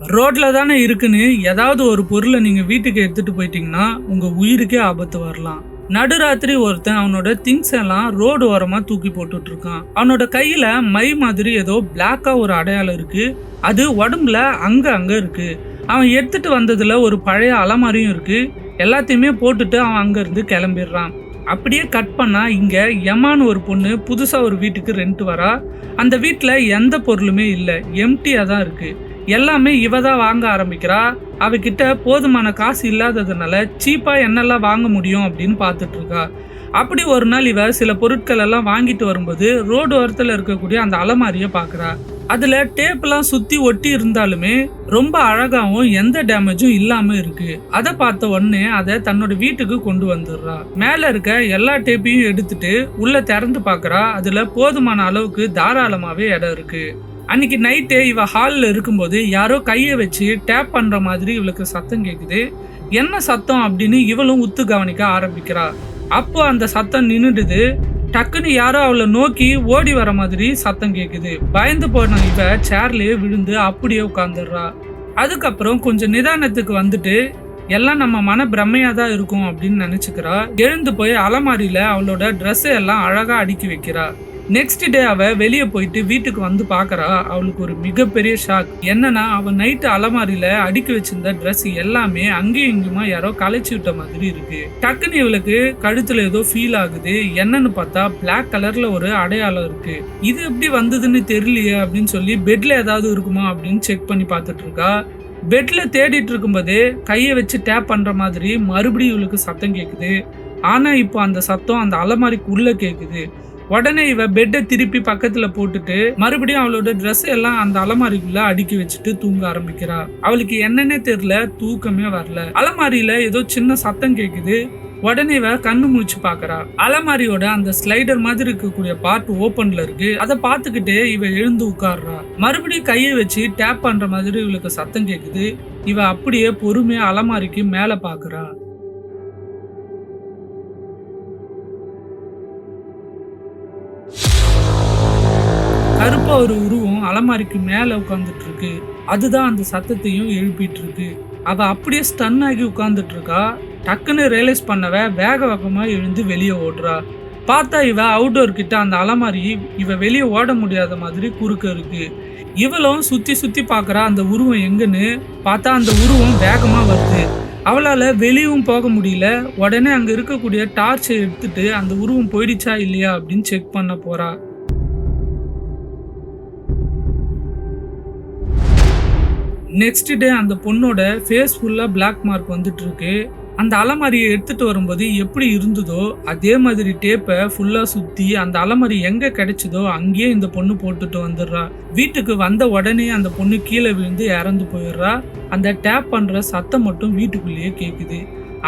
ரோட்ல தானே இருக்குன்னு ஏதாவது ஒரு பொருளை நீங்க வீட்டுக்கு எடுத்துட்டு போயிட்டீங்கன்னா உங்க உயிருக்கே ஆபத்து வரலாம். நடுராத்திரி ஒருத்தன் அவனோட திங்ஸ் எல்லாம் ரோடு ஓரமா தூக்கி போட்டுட்டு இருக்கான். அவனோட கையில மை மாதிரி ஏதோ பிளாக்கா ஒரு அடையாளம் இருக்கு. அது உடம்புல அங்க அங்க இருக்கு. அவன் எடுத்துட்டு வந்ததுல ஒரு பழைய அலமாரியும் இருக்கு. எல்லாத்தையுமே போட்டுட்டு அவன் அங்க இருந்து கிளம்பிடுறான். அப்படியே கட் பண்ணா இங்க யமான்னு ஒரு பொண்ணு புதுசா ஒரு வீட்டுக்கு ரெண்ட் வரா. அந்த வீட்டுல எந்த பொருளுமே இல்லை, எம்டியா தான் இருக்கு. எல்லாமே இவ தான் வாங்க ஆரம்பிக்கிறா. அவகிட்ட போதுமான காசு இல்லாததுனால சீப்பா என்னெல்லாம் வாங்க முடியும் அப்படின்னு பார்த்துட்டு இருக்கா. அப்படி ஒரு நாள் இவ சில பொருட்கள் எல்லாம் வாங்கிட்டு வரும்போது ரோடு ஓரத்தில் இருக்கக்கூடிய அந்த அலமாரியை பார்க்குறா. அதுல டேப்லாம் சுத்தி ஒட்டி இருந்தாலுமே ரொம்ப அழகாவும் எந்த டேமேஜும் இல்லாம இருக்கு. அதை பார்த்த உடனே அதை தன்னோட வீட்டுக்கு கொண்டு வந்துடுறா. மேல இருக்க எல்லா டேப்பையும் எடுத்துட்டு உள்ள திறந்து பார்க்கறா. அதுல போதுமான அளவுக்கு தாராளமாவே இடம் இருக்கு. அன்னைக்கு நைட்டு இவ ஹாலில் இருக்கும்போது யாரோ கையை வச்சு டேப் பண்ற மாதிரி இவளுக்கு சத்தம் கேட்குது. என்ன சத்தம் அப்படின்னு இவளும் உத்து கவனிக்க ஆரம்பிக்கிறா. அப்போ அந்த சத்தம் நின்றுடுது. டக்குன்னு யாரோ அவளை நோக்கி ஓடி வர மாதிரி சத்தம் கேட்குது. பயந்து போன இவ சேர்லயே விழுந்து அப்படியே உட்காந்துடுறா. அதுக்கப்புறம் கொஞ்சம் நிதானத்துக்கு வந்துட்டு எல்லாம் நம்ம மன பிரம்மையா தான் இருக்கும் அப்படின்னு நினைச்சுக்கிறா. எழுந்து போய் அலமாரியில அவளோட ட்ரெஸ் எல்லாம் அழகா அடுக்கி வைக்கிறா. நெக்ஸ்ட் டே அவ வெளியே போயிட்டு வீட்டுக்கு வந்து பாக்குறா. அவளுக்கு ஒரு மிகப்பெரிய ஷாக். என்னன்னா அவ நைட்டு அலமாரியில அடுக்கி வச்சிருந்த ட்ரெஸ் எல்லாமே அங்கேயும் இங்குமா யாரோ களைச்சி விட்ட மாதிரி இருக்கு. டக்குன்னு இவளுக்கு கழுத்துல ஏதோ ஃபீல் ஆகுது. என்னன்னு பார்த்தா பிளாக் கலர்ல ஒரு அடையாளம் இருக்கு. இது எப்படி வந்ததுன்னு தெரியலையே அப்படின்னு சொல்லி பெட்ல ஏதாவது இருக்குமா அப்படின்னு செக் பண்ணி பார்த்துட்டு இருக்கா. பெட்ல தேடிட்டு இருக்கும்போதே கையை வச்சு டேப் பண்ற மாதிரி மறுபடியும் இவளுக்கு சத்தம் கேட்குது. ஆனா இப்போ அந்த சத்தம் அந்த அலமாரிக்கு உள்ள கேட்குது. உடனே இவ பெட்டை திருப்பி பக்கத்துல போட்டுட்டு மறுபடியும் அவளோட ட்ரெஸ் எல்லாம் அந்த அலமாரிக்குள்ள அடுக்கி வச்சுட்டு தூங்க ஆரம்பிக்கிறா. அவளுக்கு என்னன்னே தெரியல, தூக்கமே வரல. அலமாரியில ஏதோ சின்ன சத்தம் கேக்குது. உடனே இவ கண்ணு முழிச்சு பாக்குறா. அலமாரியோட அந்த ஸ்லைடர் மாதிரி இருக்கக்கூடிய பார்ட் ஓபன்ல இருக்கு. அதை பார்த்துக்கிட்டே இவ எழுந்து உட்கார்றா. மறுபடியும் கையை வச்சு டேப் பண்ற மாதிரி இவளுக்கு சத்தம் கேக்குது. இவ அப்படியே பொறுமையா அலமாரிக்கு மேல பாக்குறா. கருப்பா ஒரு உருவம் அலமாரிக்கு மேல உட்கார்ந்துட்டு இருக்கு. அதுதான் அந்த சத்தத்தையும் எழுப்பிட்டு இருக்கு. அவ அப்படியே ஸ்டன் ஆகி உட்கார்ந்துட்டு இருக்கா. டக்குன்னு ரியலைஸ் பண்ணவ வேக வேகமா எழுந்து வெளியே ஓடுறா. பார்த்தா இவ அவுட்டோர் கிட்ட அந்த அலமாரி இவ வெளியே ஓட முடியாத மாதிரி குறுக்க இருக்கு. இவளும் சுத்தி சுத்தி பாக்குறா அந்த உருவம் எங்கன்னு. பார்த்தா அந்த உருவம் வேகமா வருது. அவளால வெளியும் போக முடியல. உடனே அங்க இருக்கக்கூடிய டார்ச்சை எடுத்துட்டு அந்த உருவம் போயிடுச்சா இல்லையா அப்படின்னு செக் பண்ண போறா. நெக்ஸ்ட் டே அந்த பொண்ணோட ஃபேஸ் ஃபுல்லா பிளாக் மார்க் வந்துட்டு இருக்கு. அந்த அலமாரியை எடுத்துட்டு வரும்போது எப்படி இருந்ததோ அதே மாதிரி டேப்பை ஃபுல்லா சுத்தி அந்த அலமாரி எங்க கிடைச்சதோ அங்கேயே இந்த பொண்ணு போட்டுட்டு வந்துடுறா. வீட்டுக்கு வந்த உடனே அந்த பொண்ணு கீழே விழுந்து இறந்து போயிடுறா. அந்த டேப் பண்ற சத்தம் மட்டும் வீட்டுக்குள்ளேயே கேக்குது.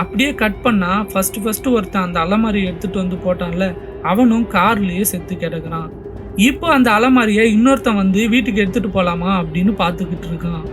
அப்படியே கட் பண்ணா ஃபர்ஸ்ட் ஒருத்தன் அந்த அலமாரியை எடுத்துட்டு வந்து போட்டான்ல, அவனும் கார்லயே செத்து கிடக்குறான். இப்போ அந்த அலமாரியை இன்னொருத்தன் வந்து வீட்டுக்கு எடுத்துட்டு போலாமா அப்படின்னு பாத்துக்கிட்டு இருக்கான்.